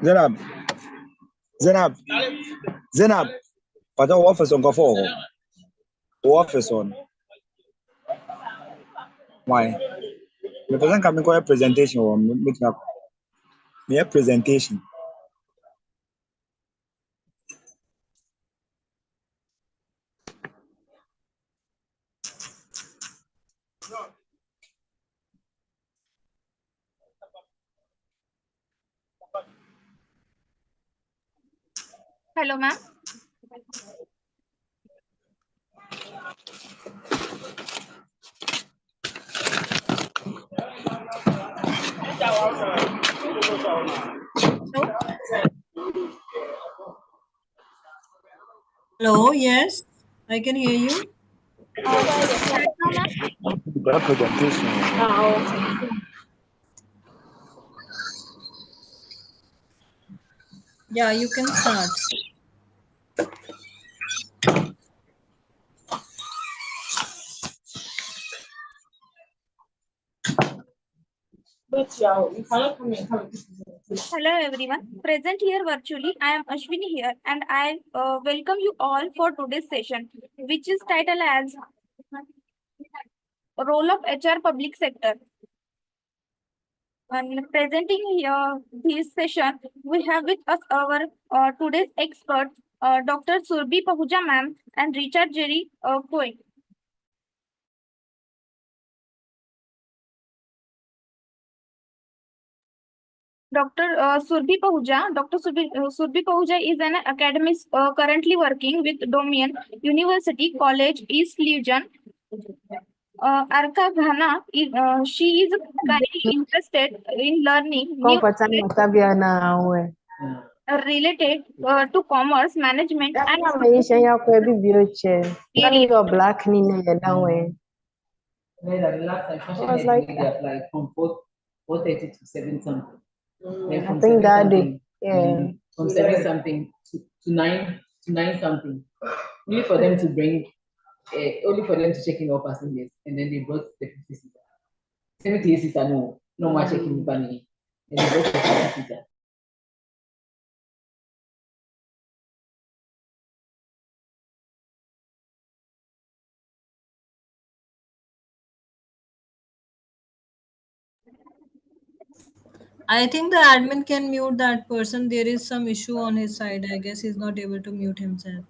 Zainab, Zainab, Zainab. Pata o office on kafo. O office on. Why? Me present coming for a presentation or meeting up. Me a presentation. Hello, ma'am. Hello. Hello, yes, I can hear you. Shall we start now, ma'am? A presentation. Yeah, you can start. Hello, everyone. Present here virtually, I am Ashwini here, and I welcome you all for today's session, which is titled as Role of HR Public Sector. And presenting here this session, we have with us our today's experts, Dr. Surbi Pahuja ma'am and Richard Jerry Cohen. Dr. Surbi Pahuja. Dr. Surbi Pahuja is an academist currently working with Domian University College East Legion. Arka Ghana, she is kindly interested in learning new related to commerce, management, and area. black I was like, from 4:30 to 7 something. Then I from think 7 that day, something, yeah. From 7 something to 9 something. Only for them to bring, only for them to check in all passengers, and then they brought the 50 seater. 70 seater, no more checking money. And they brought the 50 seater. I think the admin can mute that person. There is some issue on his side. I guess he's not able to mute himself.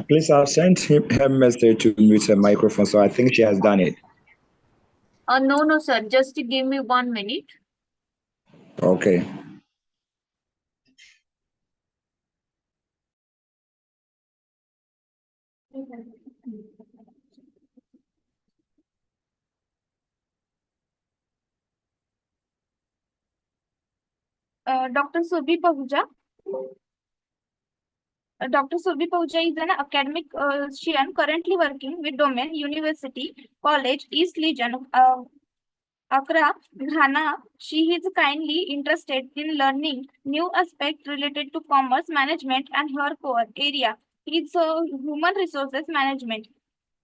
Please, I've sent her message to mute her microphone, so I think she has done it. No, sir. Just give me 1 minute. Okay. Dr. Surbi Pahuja. Dr. Surbi Pahuja is an academic currently working with Domain University College East Legion, Accra, Ghana. She is kindly interested in learning new aspects related to commerce management, and her core area is human resources management.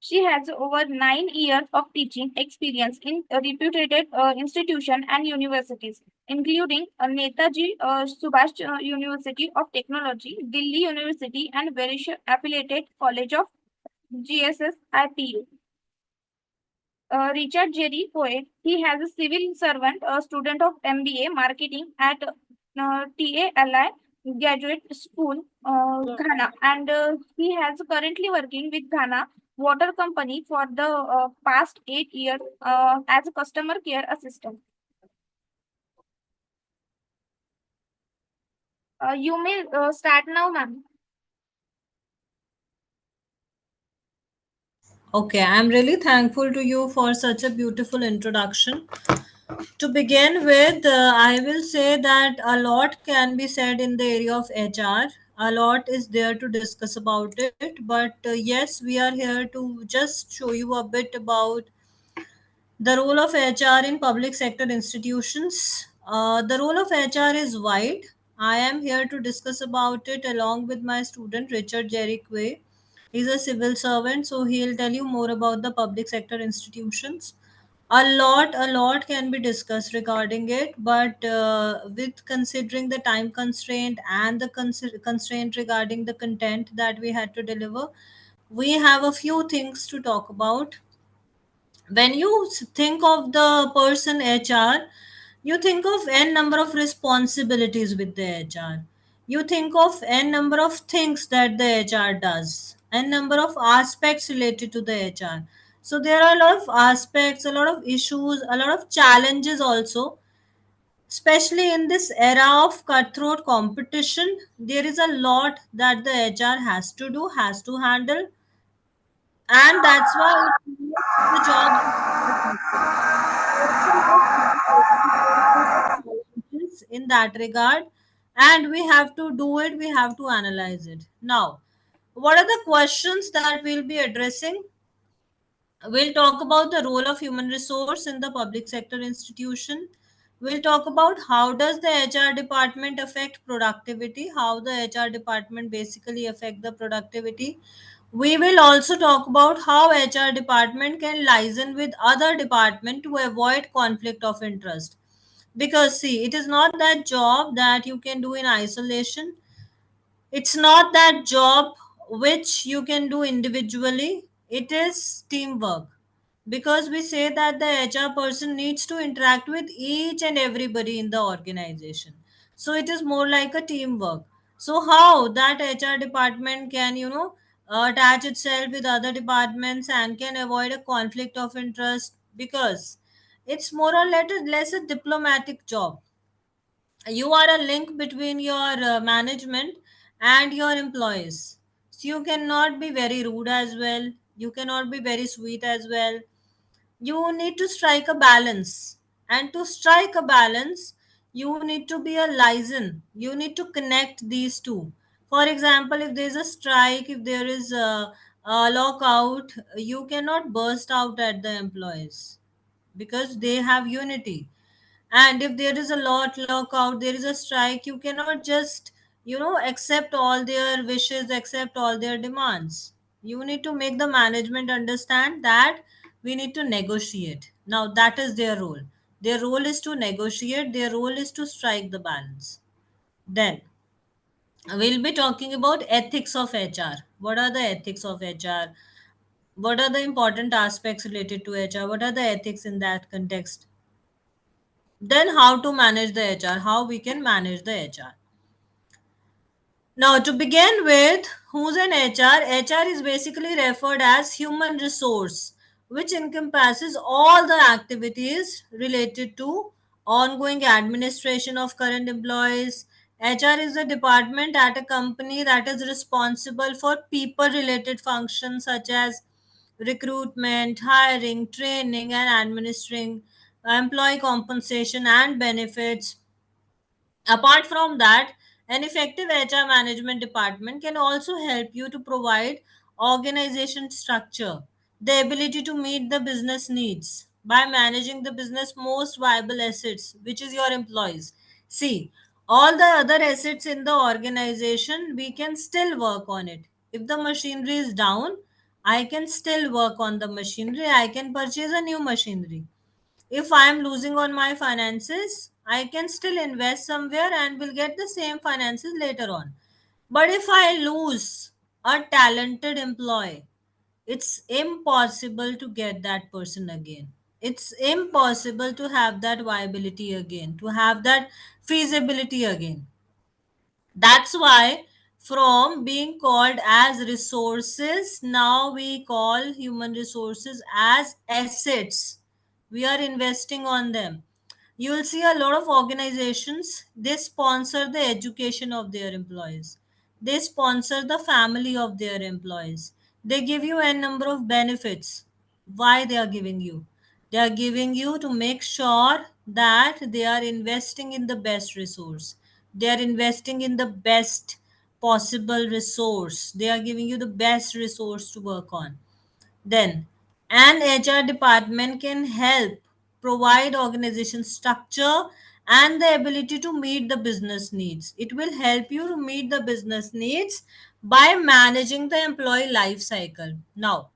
She has over 9 years of teaching experience in reputed institutions and universities, including Netaji Subhash University of Technology, Delhi University, and various affiliated college of GSS IPU. Richard Jerry Poet, he has a civil servant, a student of MBA marketing at TALI Graduate School, Ghana, and he has currently working with Ghana Water Company for the past 8 years as a customer care assistant. You may start now, ma'am. Okay, I'm really thankful to you for such a beautiful introduction. To begin with, I will say that a lot can be said in the area of HR. A lot is there to discuss about it, but yes, we are here to just show you a bit about the role of HR in public sector institutions. The role of HR is wide. I am here to discuss about it along with my student Richard Jerry Quay. He's a civil servant, so he'll tell you more about the public sector institutions. A lot can be discussed regarding it, but with considering the time constraint and the constraint regarding the content that we had to deliver, we have a few things to talk about. When you think of the person HR, you think of n number of responsibilities with the HR. You think of n number of things that the HR does, n number of aspects related to the HR. So there are a lot of aspects, a lot of issues, a lot of challenges also, especially in this era of cutthroat competition. There is a lot that the HR has to do, has to handle, and that's why it makes the job challenges in that regard, and we have to do it, we have to analyze it. Now, what are the questions that we'll be addressing? We'll talk about the role of human resource in the public sector institution. We'll talk about how does the HR department affect productivity, how the HR department basically affect the productivity. We will also talk about how HR department can liaison with other department to avoid conflict of interest. Because see, it is not that job that you can do in isolation. It's not that job which you can do individually. It is teamwork, because we say that the HR person needs to interact with each and everybody in the organization. So it is more like a teamwork. So how that HR department can, attach itself with other departments and can avoid a conflict of interest, because it's more or less a diplomatic job. You are a link between your management and your employees. So you cannot be very rude as well, you cannot be very sweet as well. You need to strike a balance, and to strike a balance you need to be a liaison, you need to connect these two. For example, if there is a strike, if there is a lockout, you cannot burst out at the employees, because they have unity. And if there is a lockout, there is a strike, you cannot just accept all their wishes, accept all their demands. You need to make the management understand that we need to negotiate. Now that is their role. Their role is to negotiate, their role is to strike the balance. Then we'll be talking about ethics of HR. What are the ethics of HR? What are the important aspects related to HR? What are the ethics in that context? Then how to manage the HR, how we can manage the HR. Now, to begin with, who's an HR? HR is basically referred as human resource, which encompasses all the activities related to ongoing administration of current employees. HR is the department at a company that is responsible for people related functions such as recruitment, hiring, training, and administering employee compensation and benefits. Apart from that, an effective HR management department can also help you to provide organization structure, the ability to meet the business needs by managing the business most viable assets, which is your employees. See, all the other assets in the organization, we can still work on it. If the machinery is down, I can still work on the machinery. I can purchase a new machinery. If I am losing on my finances, I can still invest somewhere and will get the same finances later on. But if I lose a talented employee, it's impossible to get that person again. It's impossible to have that viability again, to have that feasibility again. That's why from being called as resources, now we call human resources as assets. We are investing on them. You will see a lot of organizations, they sponsor the education of their employees. They sponsor the family of their employees. They give you a number of benefits. Why they are giving you? They are giving you to make sure that they are investing in the best resource. They are investing in the best possible resource. They are giving you the best resource to work on. Then, an HR department can help provide organization structure and the ability to meet the business needs. It will help you to meet the business needs by managing the employee life cycle. Now,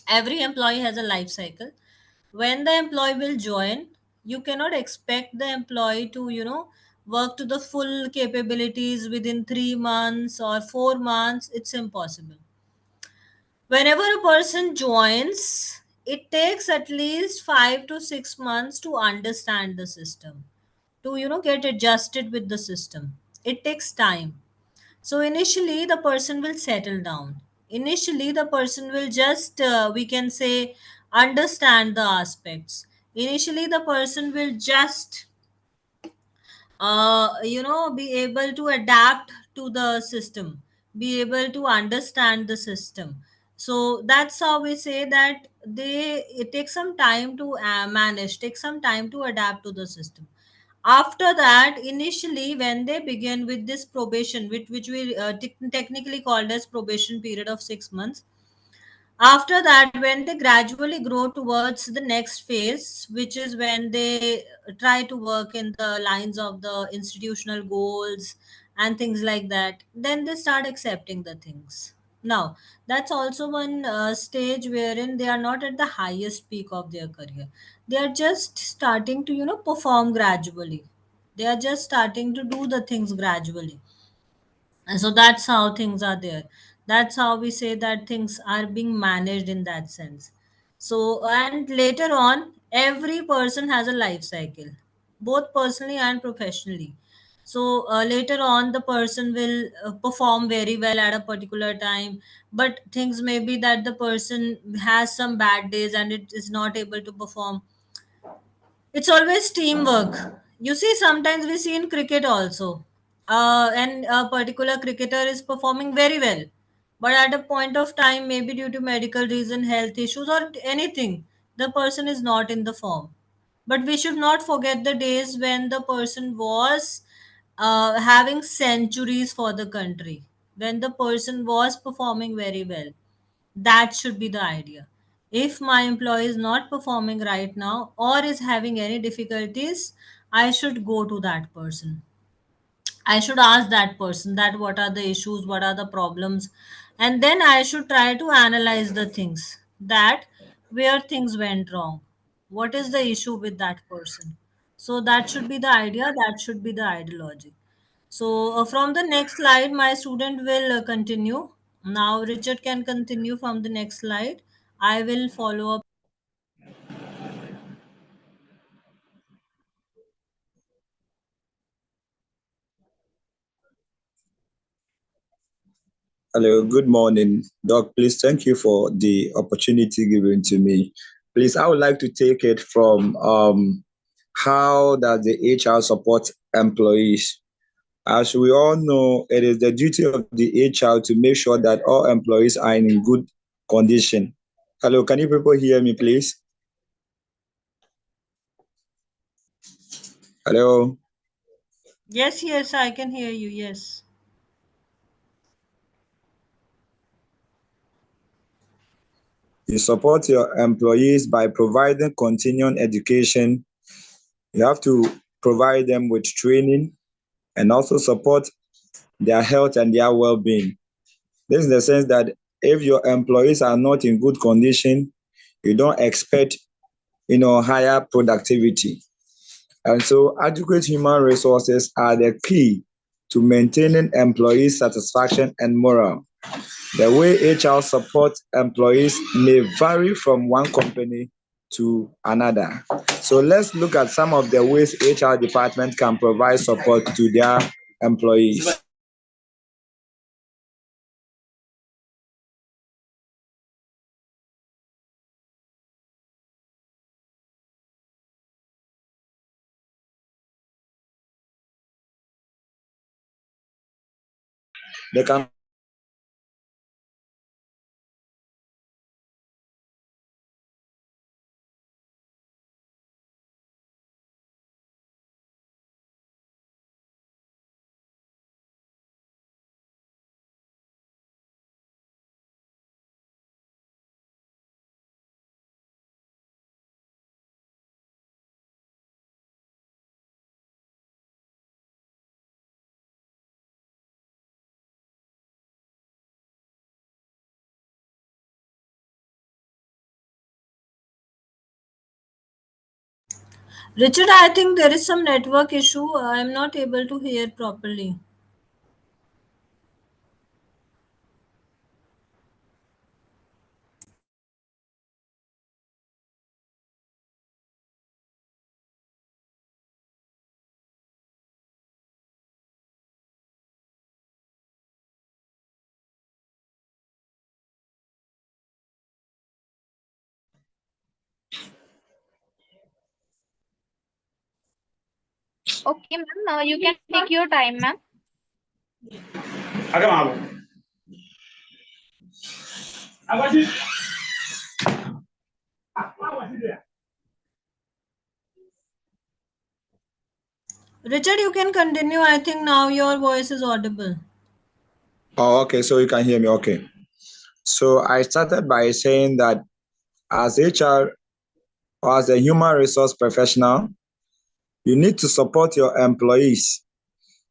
every employee has a life cycle. When the employee will join, you cannot expect the employee to, work to the full capabilities within 3 months or 4 months. It's impossible. Whenever a person joins, it takes at least 5 to 6 months to understand the system, to get adjusted with the system. It takes time. So initially the person will settle down. Initially the person will just, we can say, understand the aspects. Initially the person will just, be able to adapt to the system, be able to understand the system. So that's how we say that it takes some time to manage, takes some time to adapt to the system. After that, initially when they begin with this probation, which we technically called as probation period of 6 months, after that, when they gradually grow towards the next phase, which is when they try to work in the lines of the institutional goals and things like that, then they start accepting the things. Now, that's also one stage wherein they are not at the highest peak of their career. They are just starting to, perform gradually. They are just starting to do the things gradually. And so that's how things are there. That's how we say that things are being managed in that sense. So, and later on, every person has a life cycle, both personally and professionally. So, later on, the person will perform very well at a particular time, but things may be that the person has some bad days and it is not able to perform. It's always teamwork. You see, sometimes we see in cricket also, and a particular cricketer is performing very well, but at a point of time, maybe due to medical reason, health issues, or anything, the person is not in the form. But we should not forget the days when the person was having centuries for the country, when the person was performing very well. That should be the idea. If my employee is not performing right now or is having any difficulties, I should go to that person. I should ask that person that what are the issues, what are the problems, and then I should try to analyze the things, that where things went wrong. What is the issue with that person? So that should be the idea, that should be the ideology. So from the next slide, my student will continue. Now Richard can continue from the next slide. I will follow up. Hello, good morning. Doc, please thank you for the opportunity given to me. Please, I would like to take it from how does the HR support employees? As we all know, it is the duty of the HR to make sure that all employees are in good condition. Hello, can you people hear me, please? Hello. Yes, yes, I can hear you. Yes. You support your employees by providing continuing education. You have to provide them with training and also support their health and their well-being. This is the sense that if your employees are not in good condition, you don't expect, higher productivity. And so adequate human resources are the key to maintaining employee satisfaction and morale. The way HR supports employees may vary from one company to another. So let's look at some of the ways HR department can provide support to their employees. They can Richard, I think there is some network issue. I am not able to hear properly. Okay, ma'am. You can take your time, ma'am. Richard, you can continue. I think now your voice is audible. Oh, okay. So you can hear me. Okay. So I started by saying that as HR or as a human resource professional, you need to support your employees.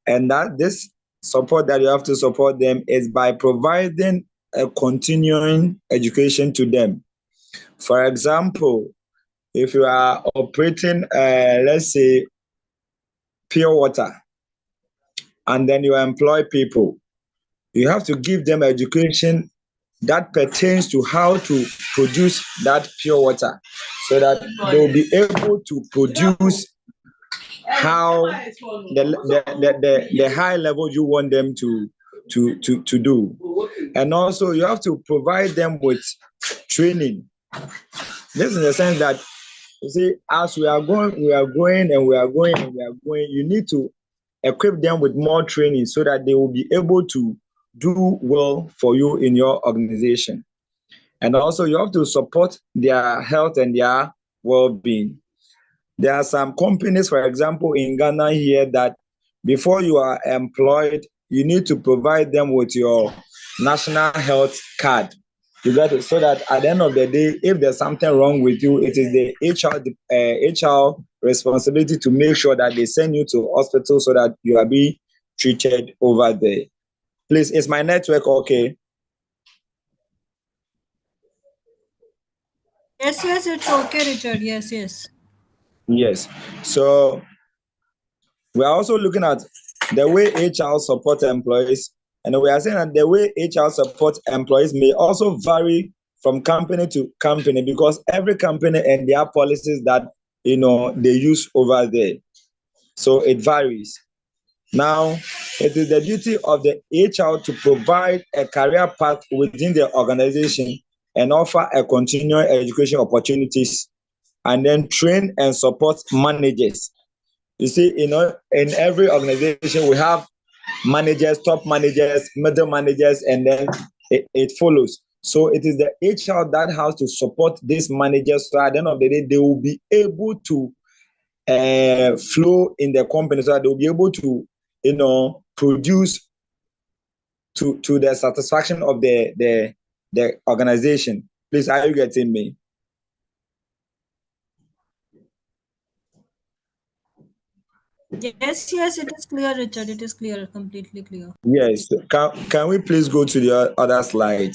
And that this support that you have to support them is by providing a continuing education to them. For example, if you are operating, let's say, pure water, and then you employ people, you have to give them education that pertains to how to produce that pure water so that they will be able to produce how the high level you want them to do. And also you have to provide them with training. This in the sense that you see, as we are going, you need to equip them with more training so that they will be able to do well for you in your organization. And also you have to support their health and their well-being. There are some companies, for example, in Ghana here, that before you are employed, you need to provide them with your national health card. You got it, so that at the end of the day, if there's something wrong with you, it is the HR responsibility to make sure that they send you to hospital so that you are being treated over there. Please, is my network okay? Yes, it's okay, Richard. Yes. Yes. So we are also looking at the way HR support employees, and we are saying that the way HR support employees may also vary from company to company because every company and their policies that they use over there. So it varies. Now, it is the duty of the HR to provide a career path within the organization and offer a continuing education opportunities, and then train and support managers. You see, in every organization, we have managers, top managers, middle managers, and then it follows. So it is the HR that has to support these managers. So at the end of the day, they will be able to flow in the company, so that they will be able to, produce to the satisfaction of the organization. Please, are you getting me? Yes, it is clear, Richard. It is clear, completely clear. Yes. Can we please go to the other slide,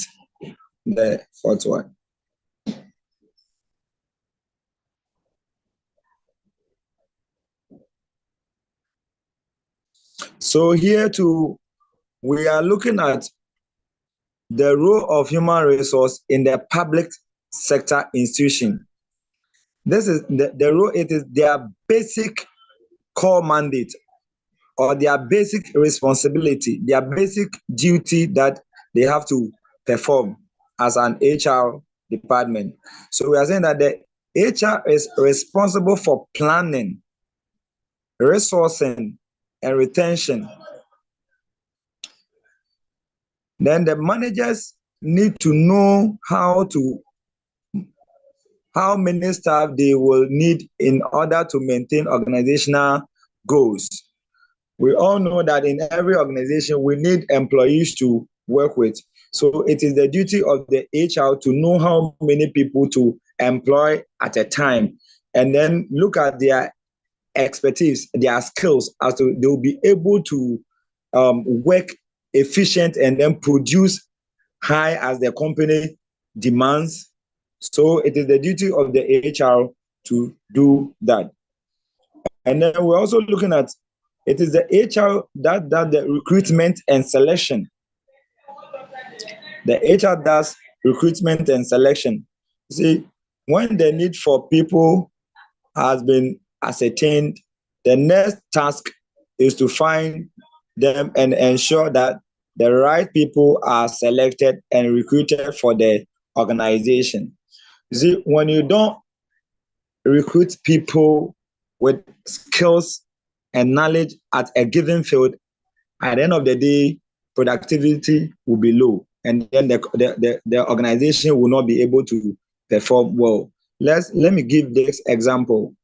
the fourth one? So here too, we are looking at the role of human resource in the public sector institution. This is the role. It is their basic core mandate or their basic responsibility, their basic duty that they have to perform as an HR department. So we are saying that the HR is responsible for planning, resourcing, and retention. Then the managers need to know how many staff they will need in order to maintain organizational goals. We all know that in every organization, we need employees to work with. So it is the duty of the HR to know how many people to employ at a time, and then look at their expertise, their skills, as to they will be able to work efficient and then produce high as the company demands. So it is the duty of the HR to do that. And then we're also looking at, it is the HR that does the recruitment and selection. The HR does recruitment and selection. See, when the need for people has been ascertained, the next task is to find them and ensure that the right people are selected and recruited for the organization. You see, when you don't recruit people with skills and knowledge at a given field, at the end of the day, productivity will be low, and then the organization will not be able to perform well. Let me give this example.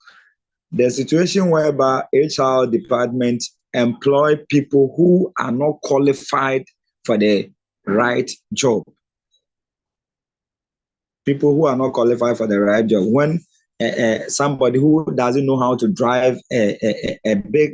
The situation whereby HR department employ people who are not qualified for the right job. People who are not qualified for the right job. When somebody who doesn't know how to drive a big,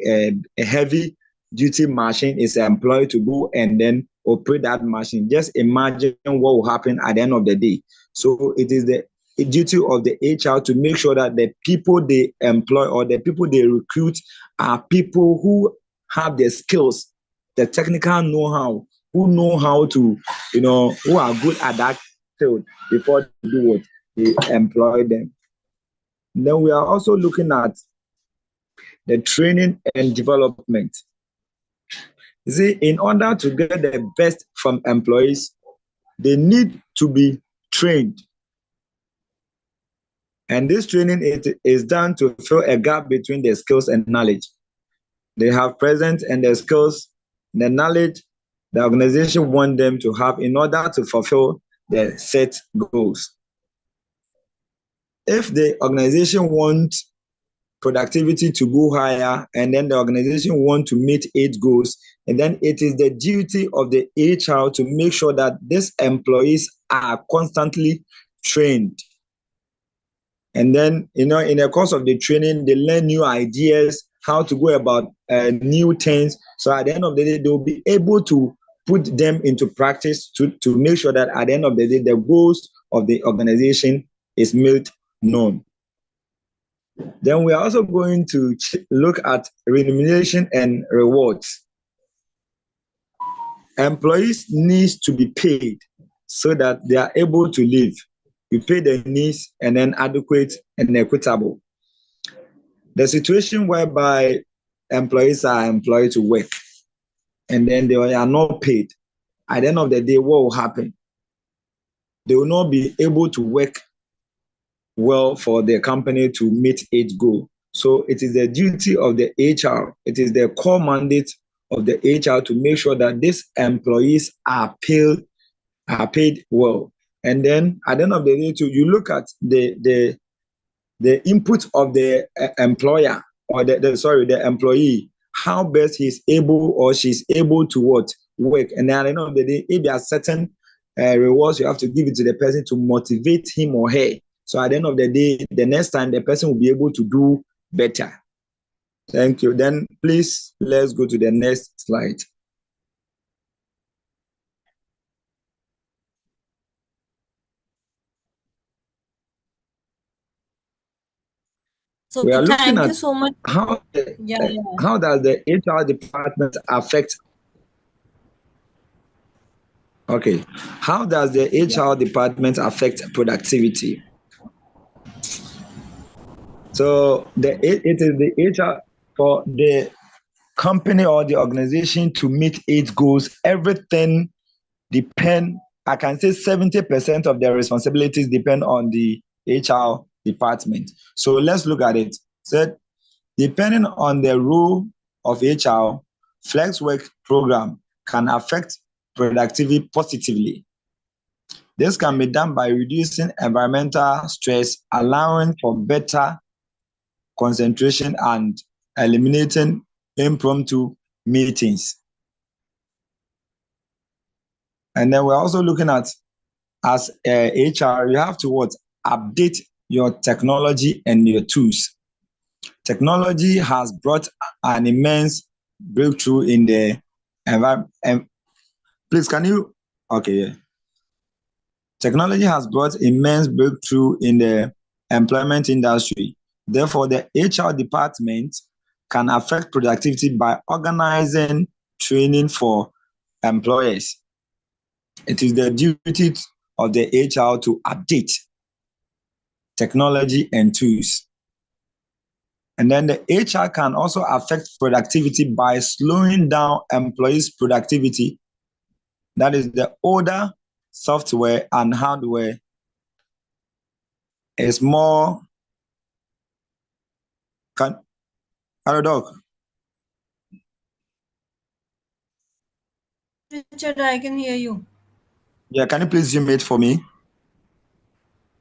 heavy duty machine is employed to go and then operate that machine, just imagine what will happen at the end of the day. So it is the duty of the HR to make sure that the people they employ or the people they recruit are people who have the skills, the technical know-how, who know how to, who are good at that field before they do what they employ them. Then we are also looking at the training and development. You see, in order to get the best from employees, they need to be trained. And this training is done to fill a gap between the skills and knowledge they have present and the skills, the knowledge the organization wants them to have in order to fulfill the set goals. If the organization wants productivity to go higher and then the organization wants to meet its goals, and then it is the duty of the HR to make sure that these employees are constantly trained. And then, in the course of the training, they learn new ideas, how to go about new things. So at the end of the day, they'll be able to put them into practice to make sure that at the end of the day, the goals of the organization is made known. Then we are also going to look at remuneration and rewards. Employees need to be paid so that they are able to live. You pay their needs and then adequate and equitable. The situation whereby employees are employed to work and then they are not paid, at the end of the day, what will happen? They will not be able to work well for the company to meet its goal. So it is the duty of the HR, it is the core mandate of the HR to make sure that these employees are paid well. And then at the end of the day, too, you look at the input of the employer or the employee, how best he's able or she's able to work. And then at the end of the day, if there are certain rewards, you have to give it to the person to motivate him or her. So at the end of the day, the next time the person will be able to do better. Thank you. Then please, let's go to the next slide. So We are looking thank at you so much. how does the HR department affect? Okay, how does the HR department affect productivity? So it is the HR for the company or the organization to meet its goals. Everything depend. I can say 70% of their responsibilities depend on the HR department. So let's look at it. So depending on the role of HR, flex work program can affect productivity positively. This can be done by reducing environmental stress, allowing for better concentration, and eliminating impromptu meetings. And then we're also looking at, as HR, you have to update your technology and your tools. Technology has brought an immense breakthrough in the environment. Please, can you? Okay, yeah. Technology has brought immense breakthrough in the employment industry. Therefore, the HR department can affect productivity by organizing training for employers. It is the duty of the HR to update technology and tools. And then the HR can also affect productivity by slowing down employees' productivity. That is, the older software and hardware is more. Hello, Doc. Richard, I can hear you. Yeah, can you please zoom it for me?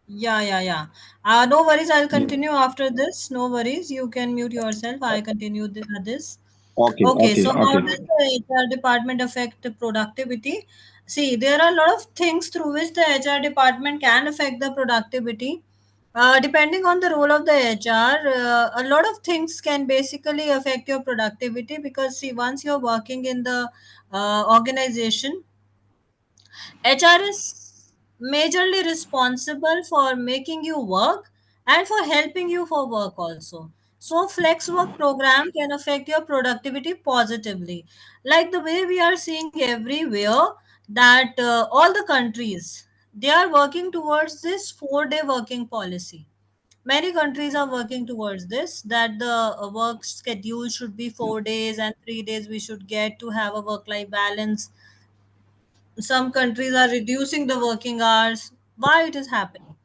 Yeah. No worries. I'll continue after this. No worries. You can mute yourself. I continue this. Okay, so how does the HR department affect the productivity? See, there are a lot of things through which the HR department can affect the productivity. Depending on the role of the HR, a lot of things can basically affect your productivity because, see, once you're working in the organization, HR is majorly responsible for making you work and for helping you for work also. So flex work program can affect your productivity positively. Like the way we are seeing everywhere that all the countries they are working towards this 4-day working policy. Many countries are working towards this that the work schedule should be 4 days and 3 days we should get to have a work life balance. Some countries are reducing the working hours. Why it is happening?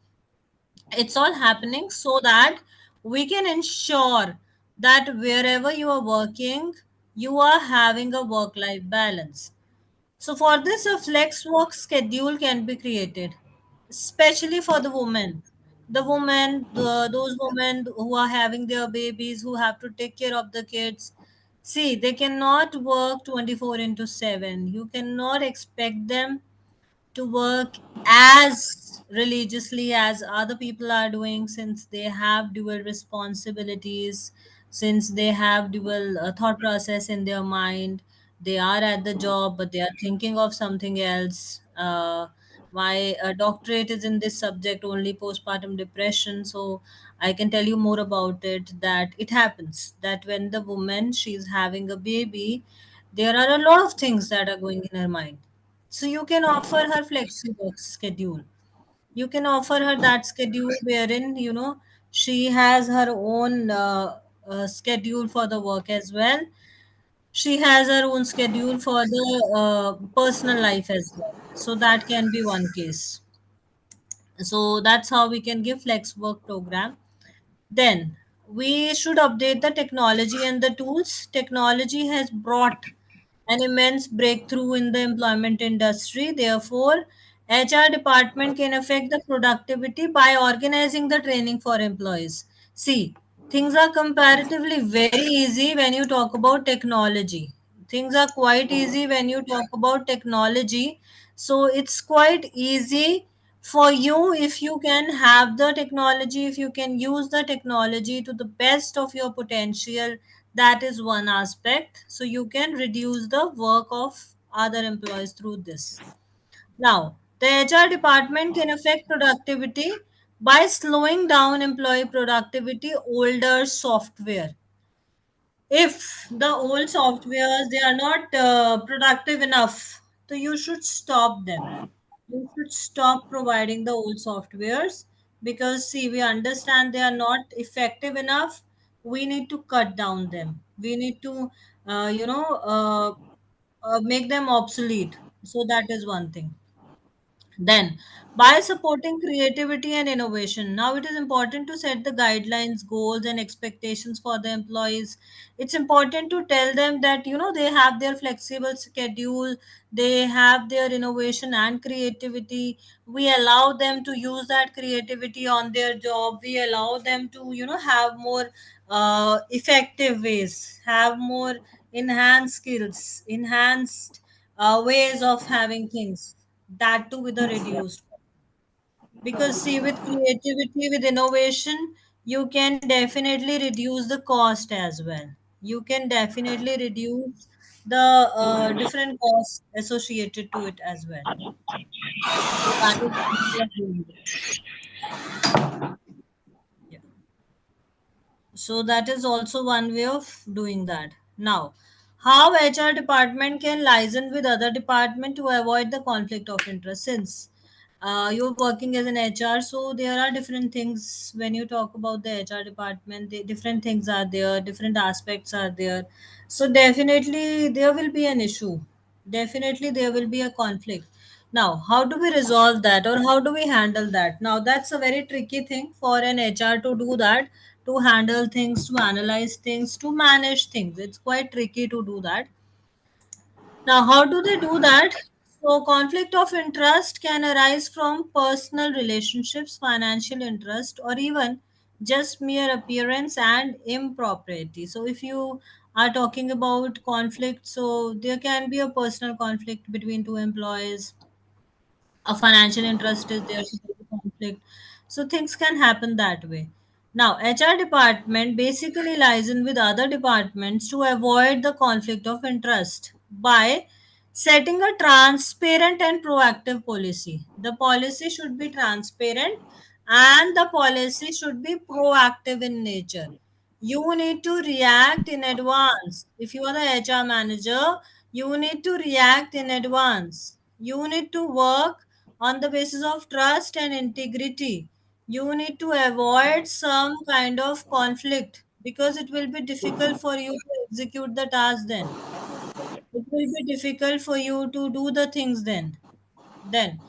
It's all happening so that we can ensure that wherever you are working you are having a work life balance. So for this a flex work schedule can be created, especially for the women. Those women who are having their babies, who have to take care of the kids. See, they cannot work 24 into 7. You cannot expect them to work as religiously as other people are doing, since they have dual responsibilities, since they have dual thought process in their mind. They are at the job but they are thinking of something else. My doctorate is in this subject only, postpartum depression, so I can tell you more about it. That it happens that when the woman she's having a baby, there are a lot of things that are going in her mind. So you can offer her flexible schedule. You can offer her that schedule wherein she has her own schedule for the work as well. She has her own schedule for the personal life as well. So that can be one case. So that's how we can give flex work program. Then we should update the technology and the tools. Technology has brought an immense breakthrough in the employment industry. Therefore, HR department can affect the productivity by organizing the training for employees. See, things are comparatively very easy when you talk about technology. Things are quite easy when you talk about technology. So it's quite easy for you if you can have the technology, if you can use the technology to the best of your potential. That is one aspect. So you can reduce the work of other employees through this. Now, the HR department can affect productivity by slowing down employee productivity. Older software, if the old softwares they are not productive enough, so you should stop them. You should stop providing the old softwares, because see, we understand they are not effective enough. We need to cut down them. We need to make them obsolete. So that is one thing. Then, by supporting creativity and innovation, now it is important to set the guidelines, goals, and expectations for the employees. It's important to tell them that they have their flexible schedule, they have their innovation and creativity. We allow them to use that creativity on their job. We allow them to have more effective ways, have more enhanced skills, enhanced ways of having things, that too with a reduced. Because see, with creativity, with innovation, you can definitely reduce the cost as well. You can definitely reduce the different costs associated to it as well. So that is what we are doing. Yeah. So that is also one way of doing that. Now, how HR department can liaison with other department to avoid the conflict of interest, since you're working as an HR, so there are different things when you talk about the HR department. Different things are there, different aspects are there. So definitely there will be an issue. Definitely there will be a conflict. Now, how do we resolve that, or how do we handle that? Now, that's a very tricky thing for an HR to do that, to handle things, to analyze things, to manage things. It's quite tricky to do that. Now, how do they do that? So, conflict of interest can arise from personal relationships, financial interest, or even just mere appearance and impropriety. So, if you are talking about conflict, so there can be a personal conflict between two employees, a financial interest is there, so there's a conflict. So things can happen that way. Now, HR department basically lies in with other departments to avoid the conflict of interest by setting a transparent and proactive policy. The policy should be transparent and the policy should be proactive in nature. You need to react in advance. If you are the HR manager, you need to react in advance. You need to work on the basis of trust and integrity. You need to avoid some kind of conflict because it will be difficult for you to execute the task then. It will be difficult for you to do the things then. Then,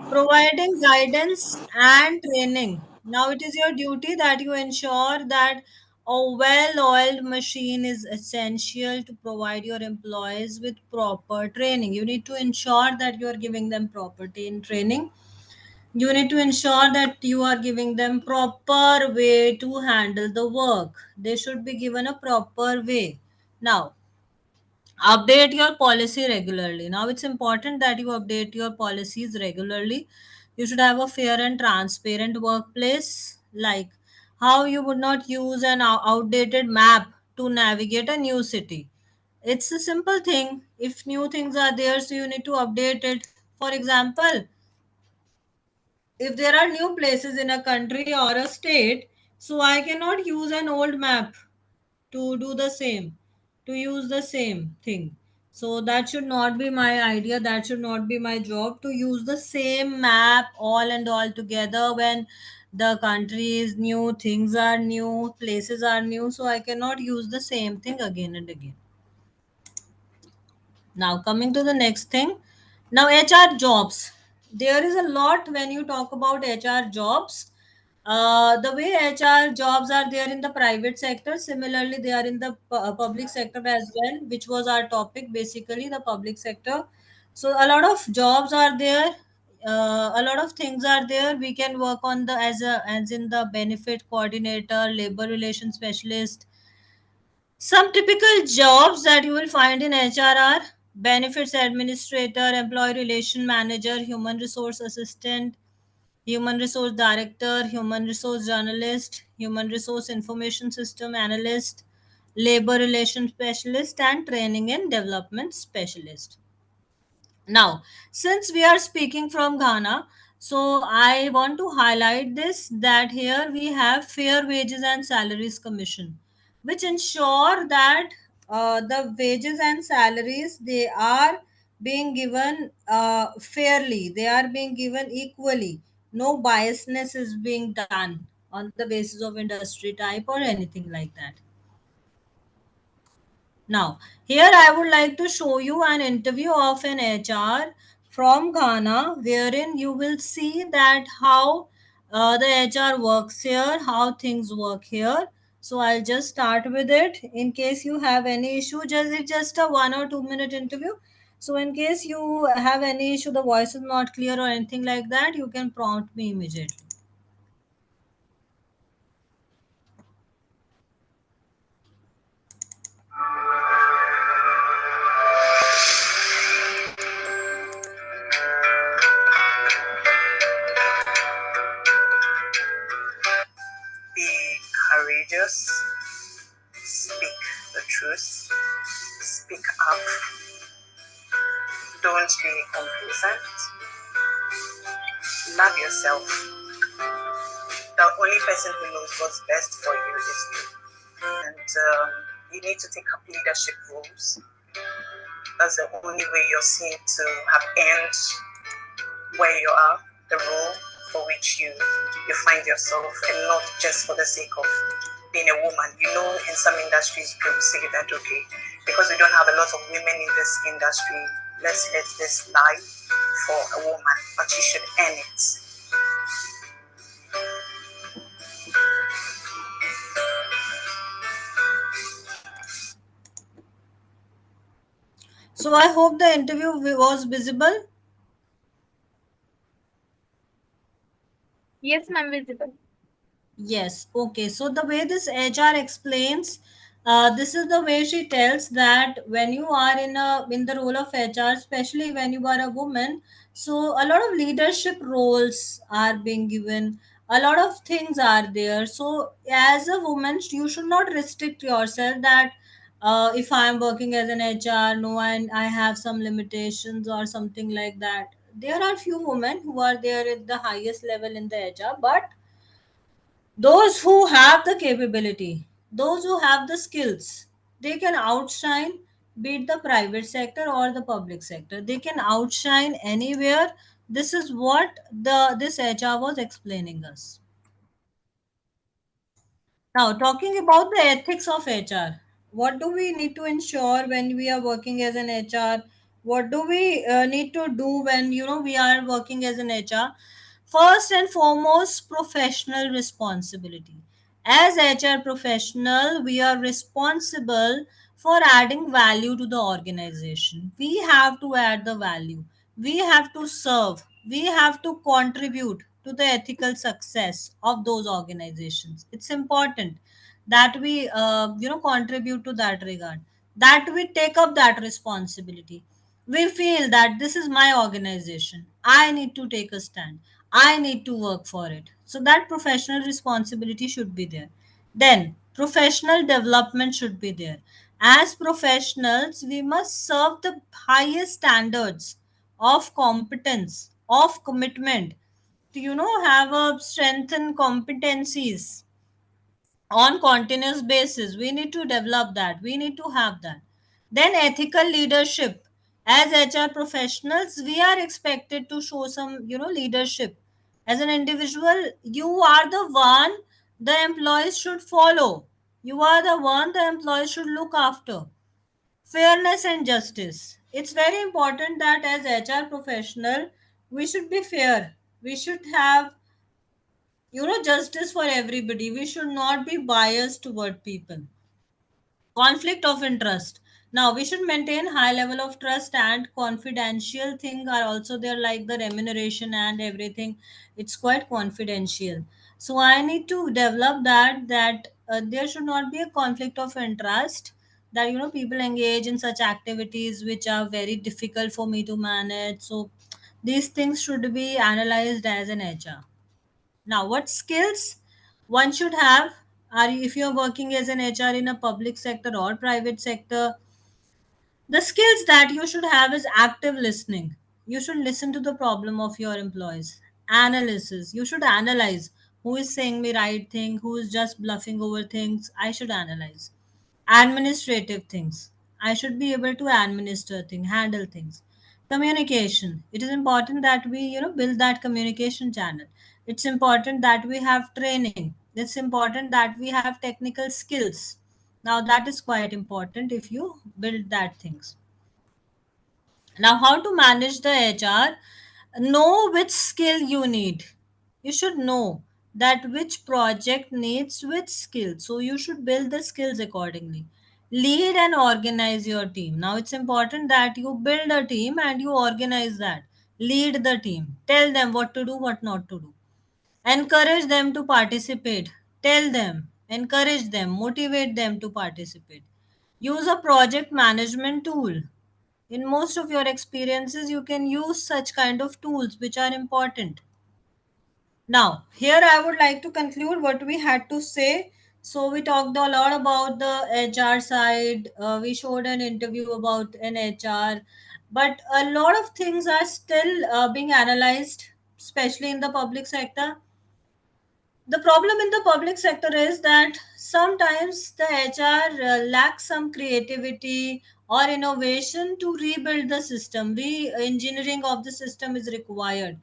providing guidance and training. Now, it is your duty that you ensure that a well oiled machine is essential to provide your employees with proper training. You need to ensure that you are giving them proper training. You need to ensure that you are giving them proper way to handle the work. They should be given a proper way. Now, update your policy regularly. Now, it's important that you update your policies regularly. You should have a fair and transparent workplace, like how you would not use an outdated map to navigate a new city. It's a simple thing. If new things are there, so you need to update it. For example, if there are new places in a country or a state, so I cannot use an old map to do the same, to use the same thing. So that should not be my idea. That should not be my job to use the same map all and all together when the country is new, things are new, places are new. So I cannot use the same thing again and again. Now, coming to the next thing. Now, HR jobs. There is a lot when you talk about HR jobs. The way HR jobs are there in the private sector, similarly, they are in the public sector as well, which was our topic basically, the public sector. So, a lot of jobs are there. A lot of things are there. We can work on the as in the benefit coordinator, labor relations specialist. Some typical jobs that you will find in HR are benefits administrator, employee relation manager, human resource assistant, human resource director, human resource journalist, human resource information system analyst, labor relations specialist, and training and development specialist. Now, since we are speaking from Ghana, so I want to highlight this that here we have Fair Wages and Salaries Commission, which ensure that the wages and salaries they are being given fairly, they are being given equally. No biasness is being done on the basis of industry type or anything like that. Now, here I would like to show you an interview of an HR from Ghana, wherein you will see that how the HR works here, how things work here. So I'll just start with it. In case you have any issue, it's just a 1 or 2 minute interview. So in case you have any issue, the voice is not clear or anything like that, you can prompt me immediately. Be courageous, speak the truth, speak up, don't be complacent, love yourself. The only person who knows what's best for you is you. and you need to take up leadership roles. That's the only way you're seen to have earned where you are, the role for which you find yourself, and not just for the sake of being a woman. In some industries, people say that, okay, because we don't have a lot of women in this industry, let's let this lie for a woman, but you should earn it. So I hope the interview was visible. Yes, ma'am, visible. Yes. Okay. So the way this HR explains, this is the way she tells that when you are in the role of HR, especially when you are a woman, so a lot of leadership roles are being given. A lot of things are there. So as a woman, you should not restrict yourself that if I am working as an HR, no, and I have some limitations or something like that. There are few women who are there at the highest level in the HR, but those who have the capability, those who have the skills, they can outshine, be it the private sector or the public sector. They can outshine anywhere. This is what this HR was explaining us. Now, talking about the ethics of HR, what do we need to ensure when we are working as an HR? What do we need to do when we are working as an HR? First and foremost, professional responsibility. As HR professional, we are responsible for adding value to the organization. We have to add the value. We have to serve. We have to contribute to the ethical success of those organizations. It's important that we contribute to that regard, that we take up that responsibility. We feel that this is my organization, I need to take a stand, I need to work for it. So that professional responsibility should be there. Then professional development should be there. As professionals, we must serve the highest standards of competence, of commitment, to have a strengthen competencies on continuous basis. We need to develop that, we need to have that. Then ethical leadership. As HR professionals, we are expected to show some leadership. As an individual, you are the one the employees should follow. You are the one the employees should look after. Fairness and justice. It's very important that as HR professional, we should be fair. We should have justice for everybody. We should not be biased toward people. Conflict of interest. Now we should maintain high level of trust, and confidential thing are also there, like the remuneration and everything. It's quite confidential. So I need to develop that there should not be a conflict of interest, that people engage in such activities which are very difficult for me to manage. So these things should be analyzed as an HR. Now, what skills one should have? If you're working as an HR in a public sector or private sector, the skills that you should have is active listening. You should listen to the problem of your employees. Analysis. You should analyze who is saying the right thing, who is just bluffing over things. I should analyze. Administrative things. I should be able to administer things, handle things. Communication. It is important that we build that communication channel. It's important that we have training. It's important that we have technical skills. Now that is quite important if you build that things. Now, how to manage the HR? Know which skill you need. You should know that which project needs which skill. So you should build the skills accordingly. Lead and organize your team. Now it's important that you build a team and you organize that. Lead the team. Tell them what to do, what not to do. Encourage them to participate. Tell them, encourage them, motivate them to participate. Use a project management tool. In most of your experiences, you can use such kind of tools which are important. Now, here I would like to conclude what we had to say. So, we talked a lot about the HR side. We showed an interview about an HR, but a lot of things are still being analyzed, especially in the public sector. The problem in the public sector is that sometimes the HR lacks some creativity or innovation to rebuild the system. Re-engineering of the system is required.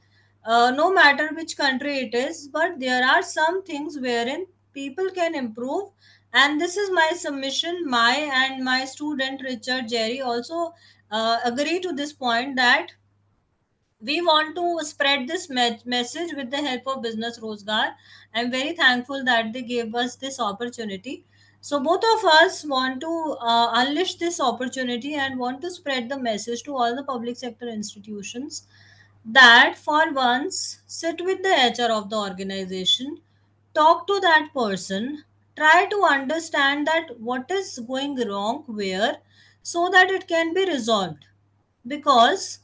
No matter which country it is, but there are some things wherein people can improve. And this is my submission. My and my student Richard Jerry also agree to this point, that we want to spread this message with the help of Business Rozgar. I'm very thankful that they gave us this opportunity. So both of us want to unleash this opportunity and want to spread the message to all the public sector institutions, that for once sit with the HR of the organization, talk to that person, try to understand that what is going wrong where, so that it can be resolved. Because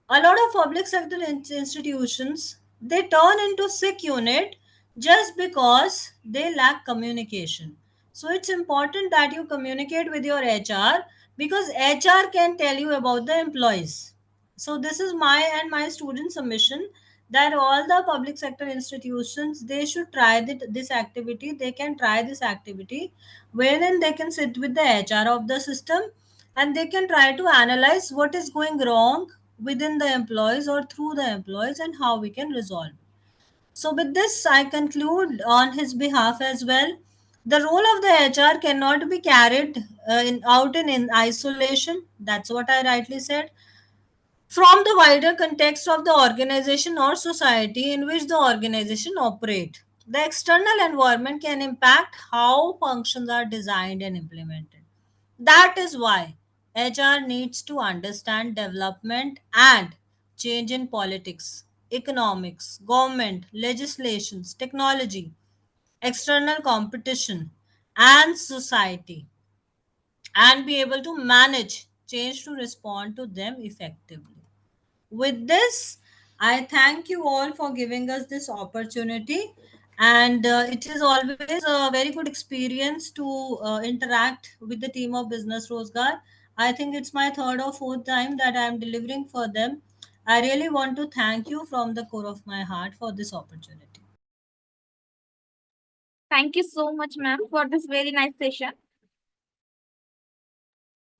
a lot of public sector institutions, they turn into sick unit just because they lack communication. So it's important that you communicate with your HR, because HR can tell you about the employees. So this is my and my student submission, that all the public sector institutions, they should try this activity. They can try this activity wherein they can sit with the HR of the system, and they can try to analyze what is going wrong within the employees or through the employees, and how we can resolve. So with this, I conclude on his behalf as well. The role of the HR cannot be carried out in isolation. That's what I rightly said. From the wider context of the organization or society in which the organization operate. The external environment can impact how functions are designed and implemented. That is why HR needs to understand development and change in politics, economics, government, legislations, technology, external competition, and society, and be able to manage change to respond to them effectively. With this, I thank you all for giving us this opportunity. And it is always a very good experience to interact with the team of Business Rozgar. I think it's my third or fourth time that I am delivering for them. I really want to thank you from the core of my heart for this opportunity. Thank you so much, ma'am, for this very nice session.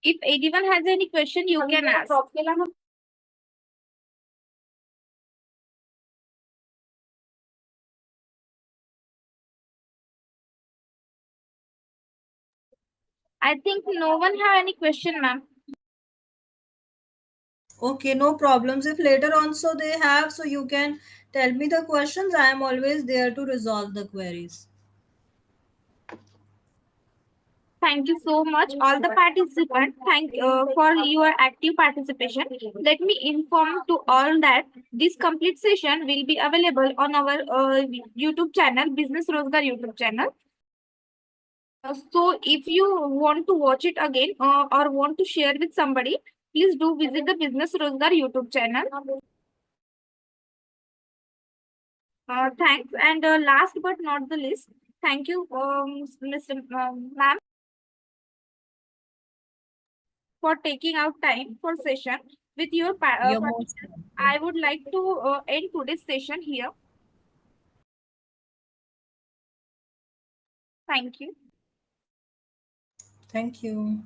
If anyone has any question, you can ask. I think no one have any question, ma'am. Okay, no problems. If later on so they have, so you can tell me the questions. I am always there to resolve the queries. Thank you so much, all the participants. Thank for your active participation. Let me inform to all that this complete session will be available on our YouTube channel, Business Rozgar YouTube channel. So if you want to watch it again or want to share with somebody, please do visit the Business Rozgar YouTube channel. Thanks. And last but not the least, thank you, Mr. Ma'am, for taking out time for session with your You're most welcome. I would like to end today's session here. Thank you. Thank you.